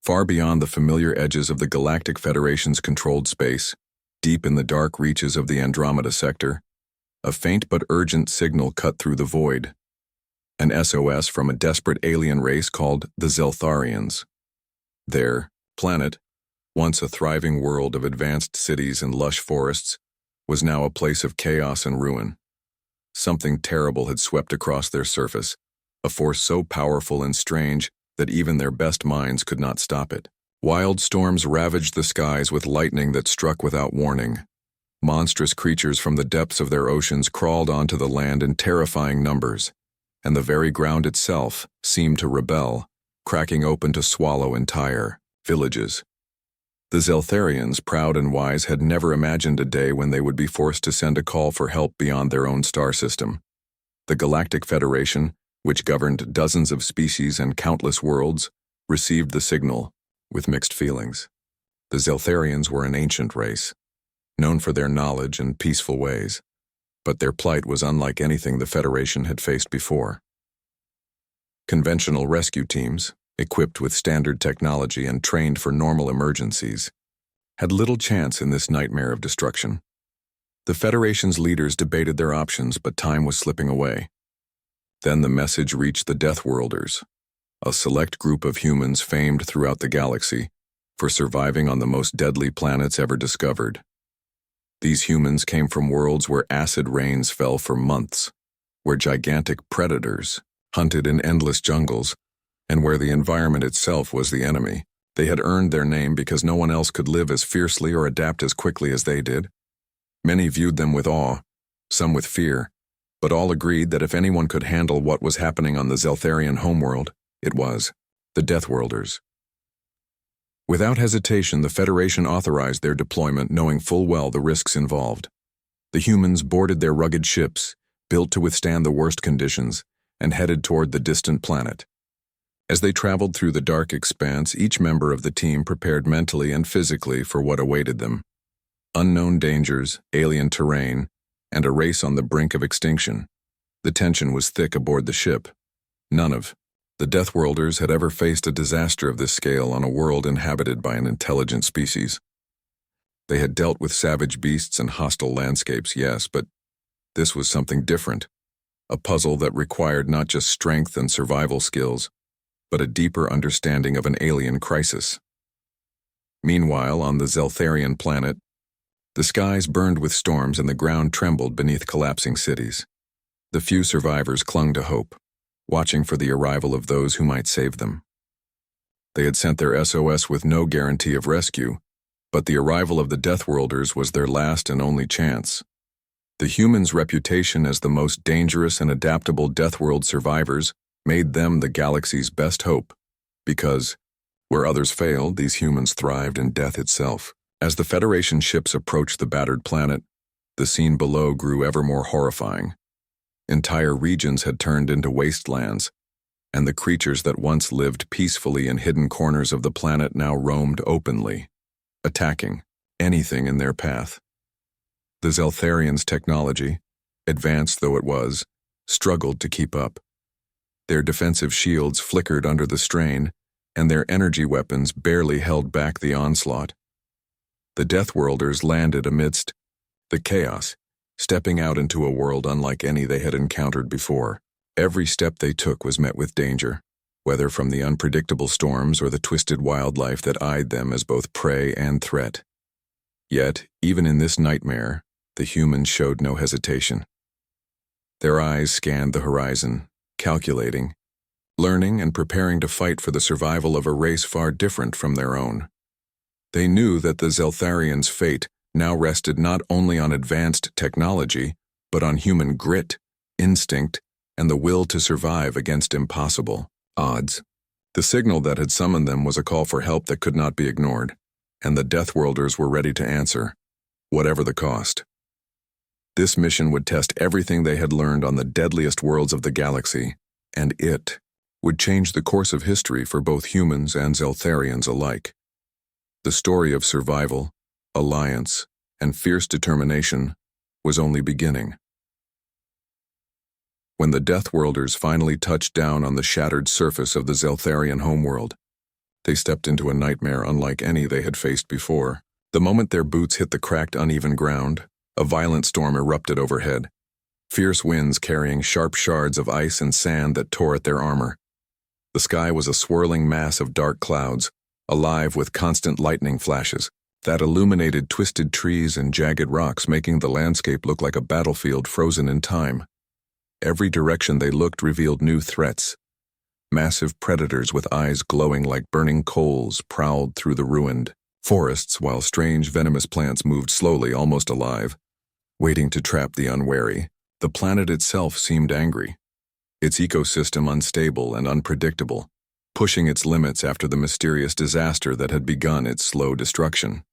Far beyond the familiar edges of the Galactic Federation's controlled space, deep in the dark reaches of the Andromeda sector, a faint but urgent signal cut through the void. An SOS from a desperate alien race called the Zeltharians. Their planet, once a thriving world of advanced cities and lush forests, was now a place of chaos and ruin. Something terrible had swept across their surface, a force so powerful and strange that even their best minds could not stop it. Wild storms ravaged the skies with lightning that struck without warning. Monstrous creatures from the depths of their oceans crawled onto the land in terrifying numbers, and the very ground itself seemed to rebel, cracking open to swallow entire villages. The Zeltharians, proud and wise, had never imagined a day when they would be forced to send a call for help beyond their own star system. The Galactic Federation, which governed dozens of species and countless worlds, received the signal with mixed feelings. The Zeltharians were an ancient race, known for their knowledge and peaceful ways, but their plight was unlike anything the Federation had faced before. Conventional rescue teams, equipped with standard technology and trained for normal emergencies, had little chance in this nightmare of destruction. The Federation's leaders debated their options, but time was slipping away. Then the message reached the Deathworlders, a select group of humans famed throughout the galaxy for surviving on the most deadly planets ever discovered. These humans came from worlds where acid rains fell for months, where gigantic predators hunted in endless jungles, and where the environment itself was the enemy. They had earned their name because no one else could live as fiercely or adapt as quickly as they did. Many viewed them with awe, some with fear, but all agreed that if anyone could handle what was happening on the Zeltharian homeworld, it was the Deathworlders. Without hesitation, the Federation authorized their deployment, knowing full well the risks involved. The humans boarded their rugged ships, built to withstand the worst conditions, and headed toward the distant planet. As they traveled through the dark expanse, each member of the team prepared mentally and physically for what awaited them. Unknown dangers, alien terrain, and a race on the brink of extinction. The tension was thick aboard the ship. None of the Deathworlders had ever faced a disaster of this scale on a world inhabited by an intelligent species. They had dealt with savage beasts and hostile landscapes, yes, but this was something different. A puzzle that required not just strength and survival skills, but a deeper understanding of an alien crisis. Meanwhile, on the Zeltharian planet, the skies burned with storms and the ground trembled beneath collapsing cities. The few survivors clung to hope, watching for the arrival of those who might save them. They had sent their SOS with no guarantee of rescue, but the arrival of the Deathworlders was their last and only chance. The humans' reputation as the most dangerous and adaptable Deathworld survivors made them the galaxy's best hope, because, where others failed, these humans thrived in death itself. As the Federation ships approached the battered planet, the scene below grew ever more horrifying. Entire regions had turned into wastelands, and the creatures that once lived peacefully in hidden corners of the planet now roamed openly, attacking anything in their path. The Zeltharians' technology, advanced though it was, struggled to keep up. Their defensive shields flickered under the strain, and their energy weapons barely held back the onslaught. The Deathworlders landed amidst the chaos, stepping out into a world unlike any they had encountered before. Every step they took was met with danger, whether from the unpredictable storms or the twisted wildlife that eyed them as both prey and threat. Yet, even in this nightmare, the humans showed no hesitation. Their eyes scanned the horizon, calculating, learning and preparing to fight for the survival of a race far different from their own. They knew that the Zeltharians' fate now rested not only on advanced technology, but on human grit, instinct, and the will to survive against impossible odds. The signal that had summoned them was a call for help that could not be ignored, and the Deathworlders were ready to answer, whatever the cost. This mission would test everything they had learned on the deadliest worlds of the galaxy, and it would change the course of history for both humans and Zeltharians alike. The story of survival, alliance, and fierce determination was only beginning. When the Deathworlders finally touched down on the shattered surface of the Zeltharian homeworld, They stepped into a nightmare unlike any they had faced before. The moment their boots hit the cracked, uneven ground, a violent storm erupted overhead. Fierce winds carrying sharp shards of ice and sand that tore at their armor. The sky was a swirling mass of dark clouds, alive with constant lightning flashes that illuminated twisted trees and jagged rocks, making the landscape look like a battlefield frozen in time. Every direction they looked revealed new threats. Massive predators with eyes glowing like burning coals prowled through the ruined forests, while strange venomous plants moved slowly, almost alive, waiting to trap the unwary. The planet itself seemed angry, its ecosystem unstable and unpredictable, pushing its limits after the mysterious disaster that had begun its slow destruction.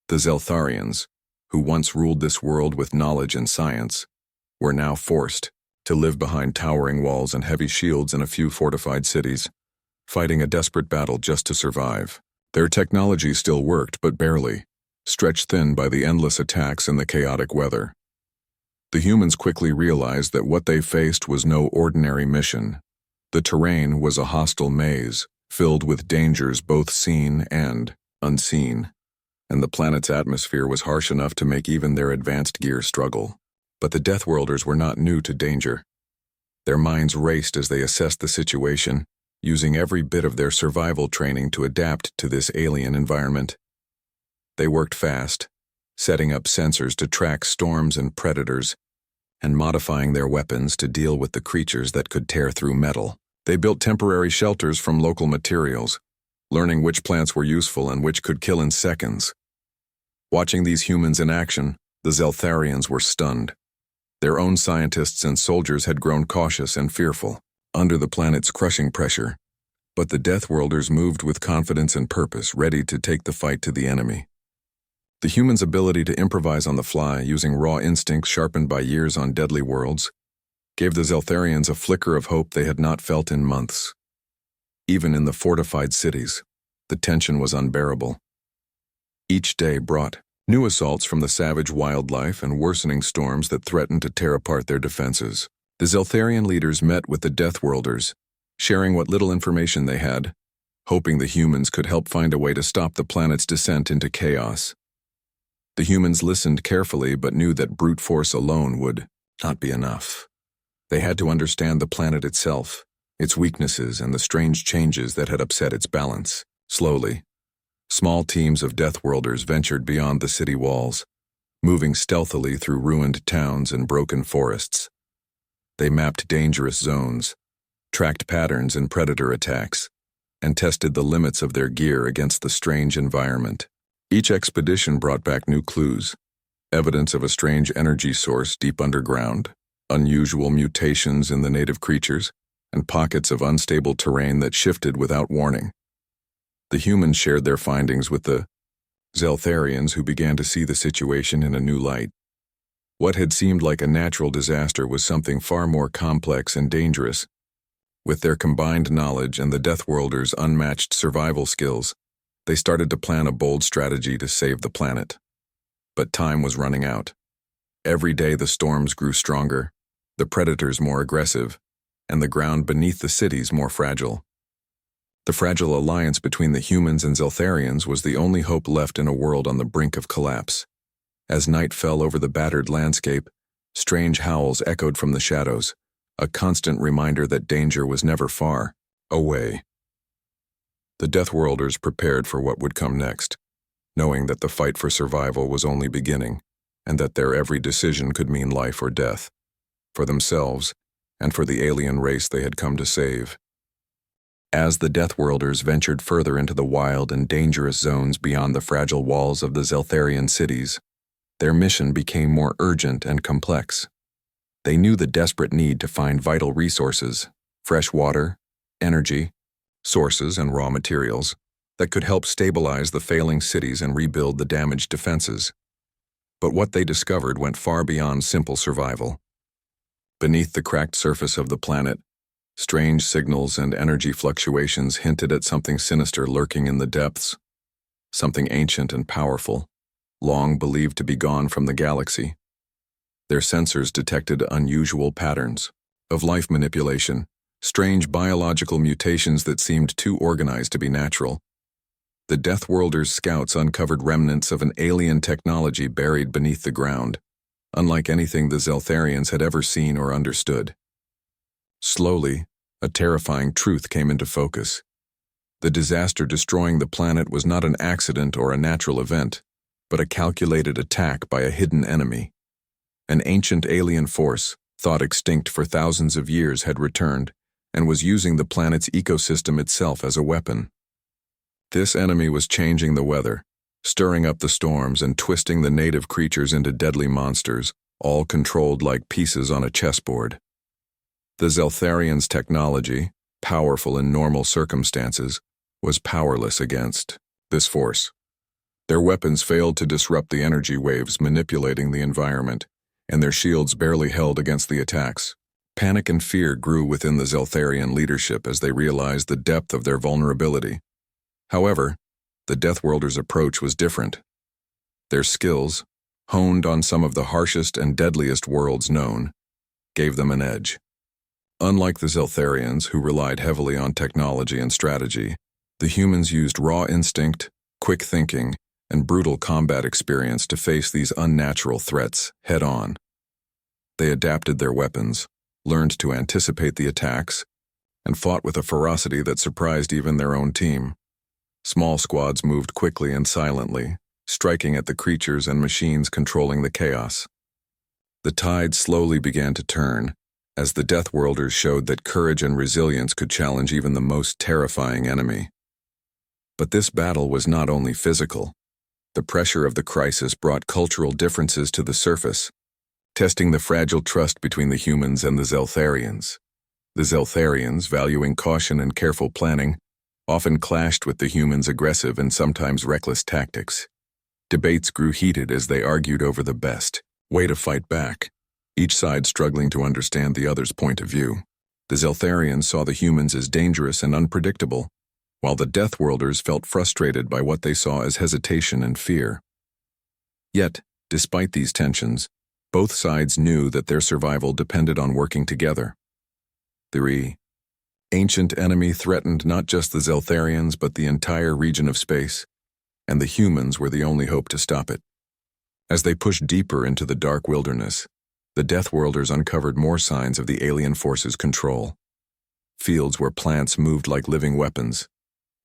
The Zeltharians, who once ruled this world with knowledge and science, were now forced to live behind towering walls and heavy shields in a few fortified cities, fighting a desperate battle just to survive. Their technology still worked, but barely, stretched thin by the endless attacks and the chaotic weather. The humans quickly realized that what they faced was no ordinary mission. The terrain was a hostile maze, filled with dangers both seen and unseen, and the planet's atmosphere was harsh enough to make even their advanced gear struggle. But the Deathworlders were not new to danger. Their minds raced as they assessed the situation, using every bit of their survival training to adapt to this alien environment. They worked fast, setting up sensors to track storms and predators, and modifying their weapons to deal with the creatures that could tear through metal. They built temporary shelters from local materials, learning which plants were useful and which could kill in seconds. Watching these humans in action, the Zeltharians were stunned. Their own scientists and soldiers had grown cautious and fearful under the planet's crushing pressure, but the Deathworlders moved with confidence and purpose, ready to take the fight to the enemy. The humans' ability to improvise on the fly, using raw instincts sharpened by years on deadly worlds, gave the Zeltharians a flicker of hope they had not felt in months. Even in the fortified cities, the tension was unbearable. Each day brought new assaults from the savage wildlife and worsening storms that threatened to tear apart their defenses. The Zeltharian leaders met with the Deathworlders, sharing what little information they had, hoping the humans could help find a way to stop the planet's descent into chaos. The humans listened carefully but knew that brute force alone would not be enough. They had to understand the planet itself, its weaknesses, and the strange changes that had upset its balance. Slowly, small teams of Deathworlders ventured beyond the city walls, moving stealthily through ruined towns and broken forests. They mapped dangerous zones, tracked patterns in predator attacks, and tested the limits of their gear against the strange environment. Each expedition brought back new clues, evidence of a strange energy source deep underground, unusual mutations in the native creatures, and pockets of unstable terrain that shifted without warning. The humans shared their findings with the Zeltharians, who began to see the situation in a new light. What had seemed like a natural disaster was something far more complex and dangerous. With their combined knowledge and the Deathworlders' unmatched survival skills, they started to plan a bold strategy to save the planet. But time was running out. Every day the storms grew stronger, the predators more aggressive, and the ground beneath the cities more fragile. The fragile alliance between the humans and Zeltharians was the only hope left in a world on the brink of collapse. As night fell over the battered landscape, strange howls echoed from the shadows, a constant reminder that danger was never far away. The Deathworlders prepared for what would come next, knowing that the fight for survival was only beginning, and that their every decision could mean life or death, for themselves and for the alien race they had come to save. As the Deathworlders ventured further into the wild and dangerous zones beyond the fragile walls of the Zeltharian cities, their mission became more urgent and complex. They knew the desperate need to find vital resources, fresh water, energy, sources, and raw materials that could help stabilize the failing cities and rebuild the damaged defenses. But what they discovered went far beyond simple survival. Beneath the cracked surface of the planet, strange signals and energy fluctuations hinted at something sinister lurking in the depths, something ancient and powerful, long believed to be gone from the galaxy. Their sensors detected unusual patterns of life manipulation, strange biological mutations that seemed too organized to be natural. The Deathworlders' scouts uncovered remnants of an alien technology buried beneath the ground, unlike anything the Zeltharians had ever seen or understood. Slowly, a terrifying truth came into focus. The disaster destroying the planet was not an accident or a natural event, but a calculated attack by a hidden enemy. An ancient alien force, thought extinct for thousands of years, had returned and was using the planet's ecosystem itself as a weapon. This enemy was changing the weather, stirring up the storms and twisting the native creatures into deadly monsters, all controlled like pieces on a chessboard. The Zeltharians' technology, powerful in normal circumstances, was powerless against this force. Their weapons failed to disrupt the energy waves manipulating the environment, and their shields barely held against the attacks. Panic and fear grew within the Zeltharian leadership as they realized the depth of their vulnerability. However, the Deathworlders' approach was different. Their skills, honed on some of the harshest and deadliest worlds known, gave them an edge. Unlike the Zeltharians, who relied heavily on technology and strategy, the humans used raw instinct, quick thinking, and brutal combat experience to face these unnatural threats head-on. They adapted their weapons, learned to anticipate the attacks, and fought with a ferocity that surprised even their own team. Small squads moved quickly and silently, striking at the creatures and machines controlling the chaos. The tide slowly began to turn, as the Deathworlders showed that courage and resilience could challenge even the most terrifying enemy. But this battle was not only physical. The pressure of the crisis brought cultural differences to the surface, testing the fragile trust between the humans and the Zeltharians. The Zeltharians, valuing caution and careful planning, often clashed with the humans' aggressive and sometimes reckless tactics. Debates grew heated as they argued over the best way to fight back, each side struggling to understand the other's point of view. The Zeltharians saw the humans as dangerous and unpredictable, while the Deathworlders felt frustrated by what they saw as hesitation and fear. Yet, despite these tensions, both sides knew that their survival depended on working together. The ancient enemy threatened not just the Zeltharians but the entire region of space, and the humans were the only hope to stop it. As they pushed deeper into the dark wilderness, the Deathworlders uncovered more signs of the alien force's control. Fields where plants moved like living weapons,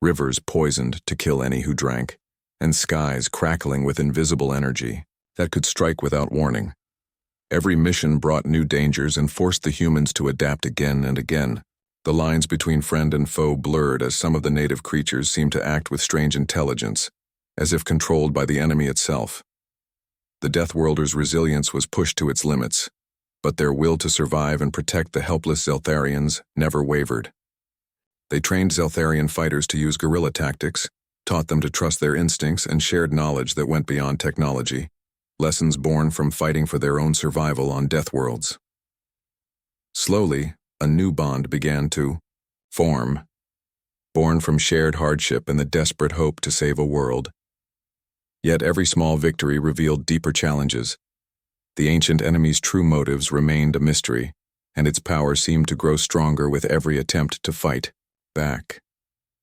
rivers poisoned to kill any who drank, and skies crackling with invisible energy that could strike without warning. Every mission brought new dangers and forced the humans to adapt again and again. The lines between friend and foe blurred as some of the native creatures seemed to act with strange intelligence, as if controlled by the enemy itself. The Deathworlders' resilience was pushed to its limits, but their will to survive and protect the helpless Zeltharians never wavered. They trained Zeltharian fighters to use guerrilla tactics, taught them to trust their instincts, and shared knowledge that went beyond technology, lessons born from fighting for their own survival on Deathworlds. Slowly, a new bond began to form, born from shared hardship and the desperate hope to save a world. Yet every small victory revealed deeper challenges. The ancient enemy's true motives remained a mystery, and its power seemed to grow stronger with every attempt to fight back.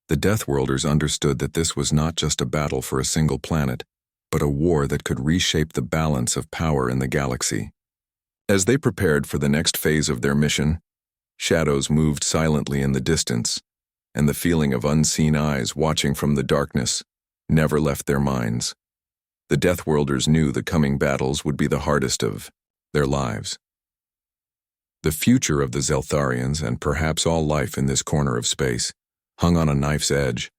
The Deathworlders understood that this was not just a battle for a single planet, but a war that could reshape the balance of power in the galaxy. As they prepared for the next phase of their mission, shadows moved silently in the distance, and the feeling of unseen eyes watching from the darkness never left their minds. The Deathworlders knew the coming battles would be the hardest of their lives. The future of the Zeltharians, and perhaps all life in this corner of space, hung on a knife's edge,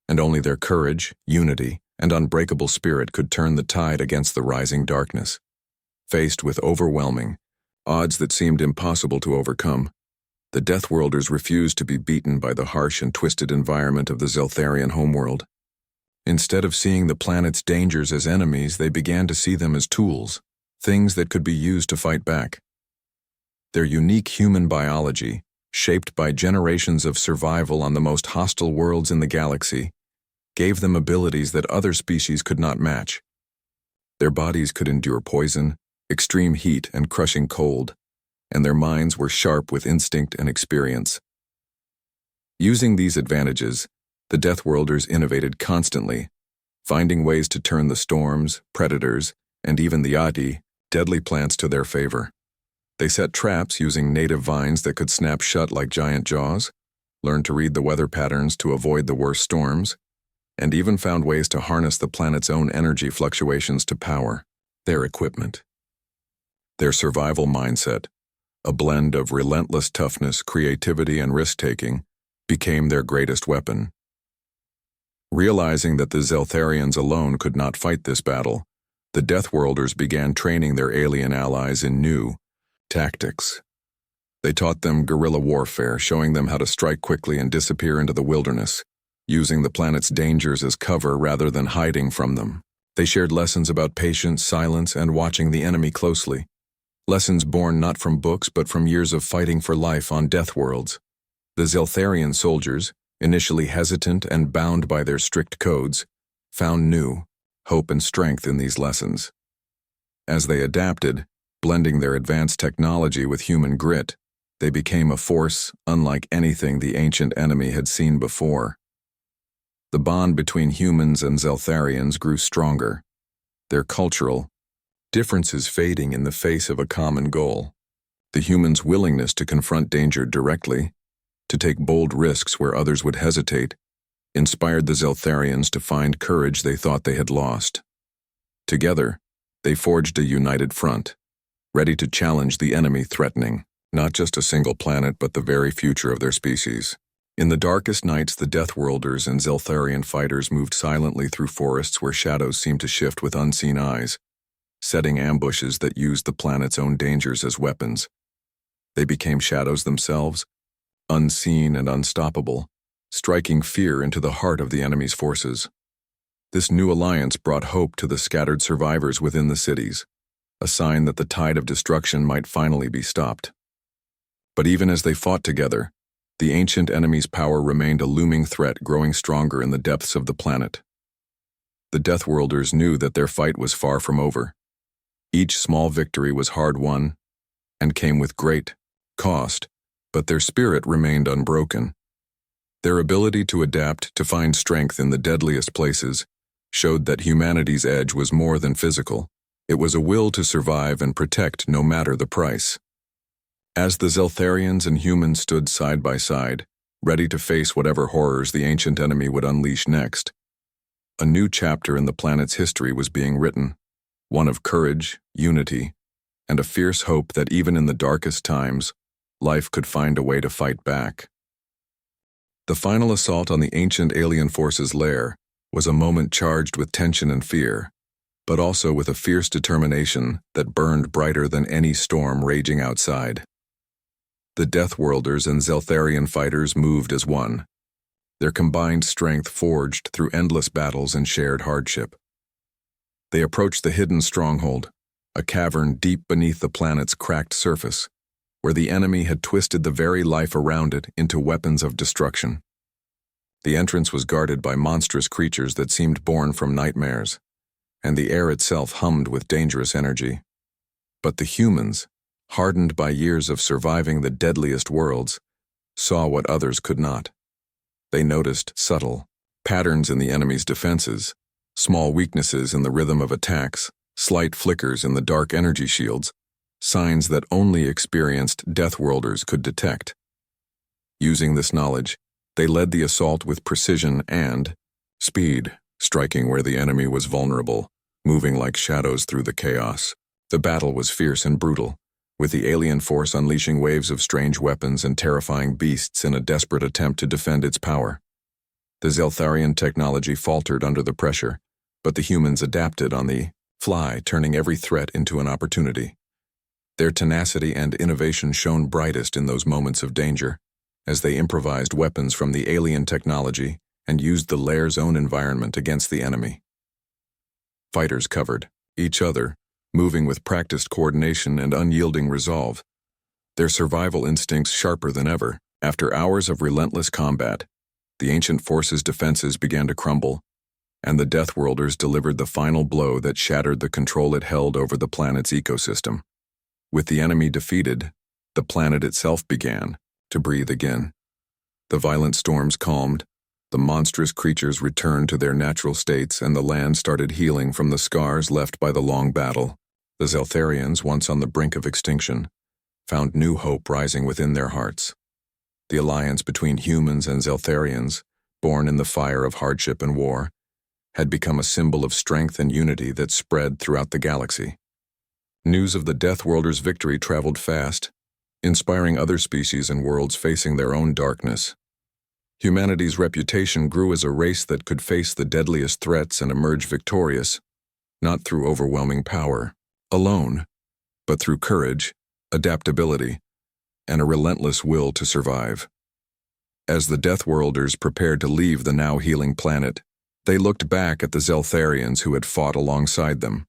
and only their courage, unity, and unbreakable spirit could turn the tide against the rising darkness. Faced with overwhelming odds that seemed impossible to overcome, the Deathworlders refused to be beaten by the harsh and twisted environment of the Zeltharian homeworld. Instead of seeing the planet's dangers as enemies, they began to see them as tools, things that could be used to fight back. Their unique human biology, shaped by generations of survival on the most hostile worlds in the galaxy, gave them abilities that other species could not match. Their bodies could endure poison, extreme heat, and crushing cold, and their minds were sharp with instinct and experience. Using these advantages, The Deathworlders innovated constantly, finding ways to turn the storms, predators, and even the Yati, deadly plants to their favor. They set traps using native vines that could snap shut like giant jaws, learned to read the weather patterns to avoid the worst storms, and even found ways to harness the planet's own energy fluctuations to power their equipment. Their survival mindset, a blend of relentless toughness, creativity, and risk-taking, became their greatest weapon. Realizing that the Zeltharians alone could not fight this battle, the Deathworlders began training their alien allies in new tactics. They taught them guerrilla warfare, showing them how to strike quickly and disappear into the wilderness, using the planet's dangers as cover rather than hiding from them. They shared lessons about patience, silence, and watching the enemy closely. Lessons born not from books but from years of fighting for life on Deathworlds. The Zeltharian soldiers, initially hesitant and bound by their strict codes, found new hope and strength in these lessons. As they adapted, blending their advanced technology with human grit, they became a force unlike anything the ancient enemy had seen before. The bond between humans and Zeltharians grew stronger, their cultural differences fading in the face of a common goal. The humans' willingness to confront danger directly, to take bold risks where others would hesitate, inspired the Zeltharians to find courage they thought they had lost. Together, they forged a united front, ready to challenge the enemy threatening not just a single planet but the very future of their species. In the darkest nights, the Deathworlders and Zeltharian fighters moved silently through forests where shadows seemed to shift with unseen eyes, setting ambushes that used the planet's own dangers as weapons. They became shadows themselves, unseen and unstoppable, striking fear into the heart of the enemy's forces. This new alliance brought hope to the scattered survivors within the cities, a sign that the tide of destruction might finally be stopped. But even as they fought together, the ancient enemy's power remained a looming threat, growing stronger in the depths of the planet. The Deathworlders knew that their fight was far from over. Each small victory was hard-won and came with great cost, but their spirit remained unbroken. Their ability to adapt, to find strength in the deadliest places, showed that humanity's edge was more than physical. It was a will to survive and protect no matter the price. As the Zeltharians and humans stood side by side, ready to face whatever horrors the ancient enemy would unleash next, a new chapter in the planet's history was being written, one of courage, unity, and a fierce hope that even in the darkest times, life could find a way to fight back. The final assault on the ancient alien forces' lair was a moment charged with tension and fear, but also with a fierce determination that burned brighter than any storm raging outside. The Deathworlders and Zeltharian fighters moved as one, their combined strength forged through endless battles and shared hardship. They approached the hidden stronghold, a cavern deep beneath the planet's cracked surface, where the enemy had twisted the very life around it into weapons of destruction. The entrance was guarded by monstrous creatures that seemed born from nightmares, and the air itself hummed with dangerous energy. But the humans, hardened by years of surviving the deadliest worlds, saw what others could not. They noticed subtle patterns in the enemy's defenses, small weaknesses in the rhythm of attacks, slight flickers in the dark energy shields, signs that only experienced Deathworlders could detect. Using this knowledge, they led the assault with precision and speed, striking where the enemy was vulnerable, moving like shadows through the chaos. The battle was fierce and brutal, with the alien force unleashing waves of strange weapons and terrifying beasts in a desperate attempt to defend its power. The Zeltharian technology faltered under the pressure, but the humans adapted on the fly, turning every threat into an opportunity. Their tenacity and innovation shone brightest in those moments of danger, as they improvised weapons from the alien technology and used the lair's own environment against the enemy. Fighters covered each other, moving with practiced coordination and unyielding resolve, their survival instincts sharper than ever. After hours of relentless combat, the ancient force's defenses began to crumble, and the Deathworlders delivered the final blow that shattered the control it held over the planet's ecosystem. With the enemy defeated, the planet itself began to breathe again. The violent storms calmed, The monstrous creatures returned to their natural states, and the land started healing from the scars left by the long battle. The Zeltharians, once on the brink of extinction, found new hope rising within their hearts. The alliance between humans and Zeltharians, born in the fire of hardship and war, had become a symbol of strength and unity that spread throughout the galaxy. News of the Deathworlders' victory traveled fast, inspiring other species and worlds facing their own darkness. Humanity's reputation grew as a race that could face the deadliest threats and emerge victorious, not through overwhelming power alone, but through courage, adaptability, and a relentless will to survive. As the Deathworlders prepared to leave the now healing planet, they looked back at the Zeltharians who had fought alongside them,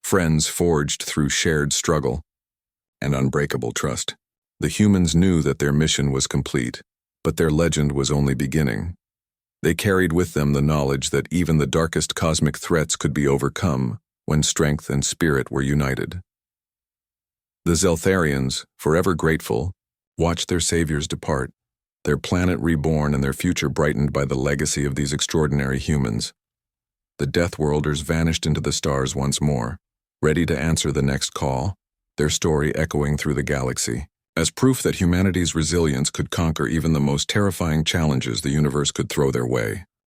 friends forged through shared struggle and unbreakable trust. The humans knew that their mission was complete, but their legend was only beginning. They carried with them the knowledge that even the darkest cosmic threats could be overcome when strength and spirit were united. The Zeltharians, forever grateful, watched their saviors depart, their planet reborn and their future brightened by the legacy of these extraordinary humans. The Deathworlders vanished into the stars once more, ready to answer the next call, their story echoing through the galaxy, as proof that humanity's resilience could conquer even the most terrifying challenges the universe could throw their way.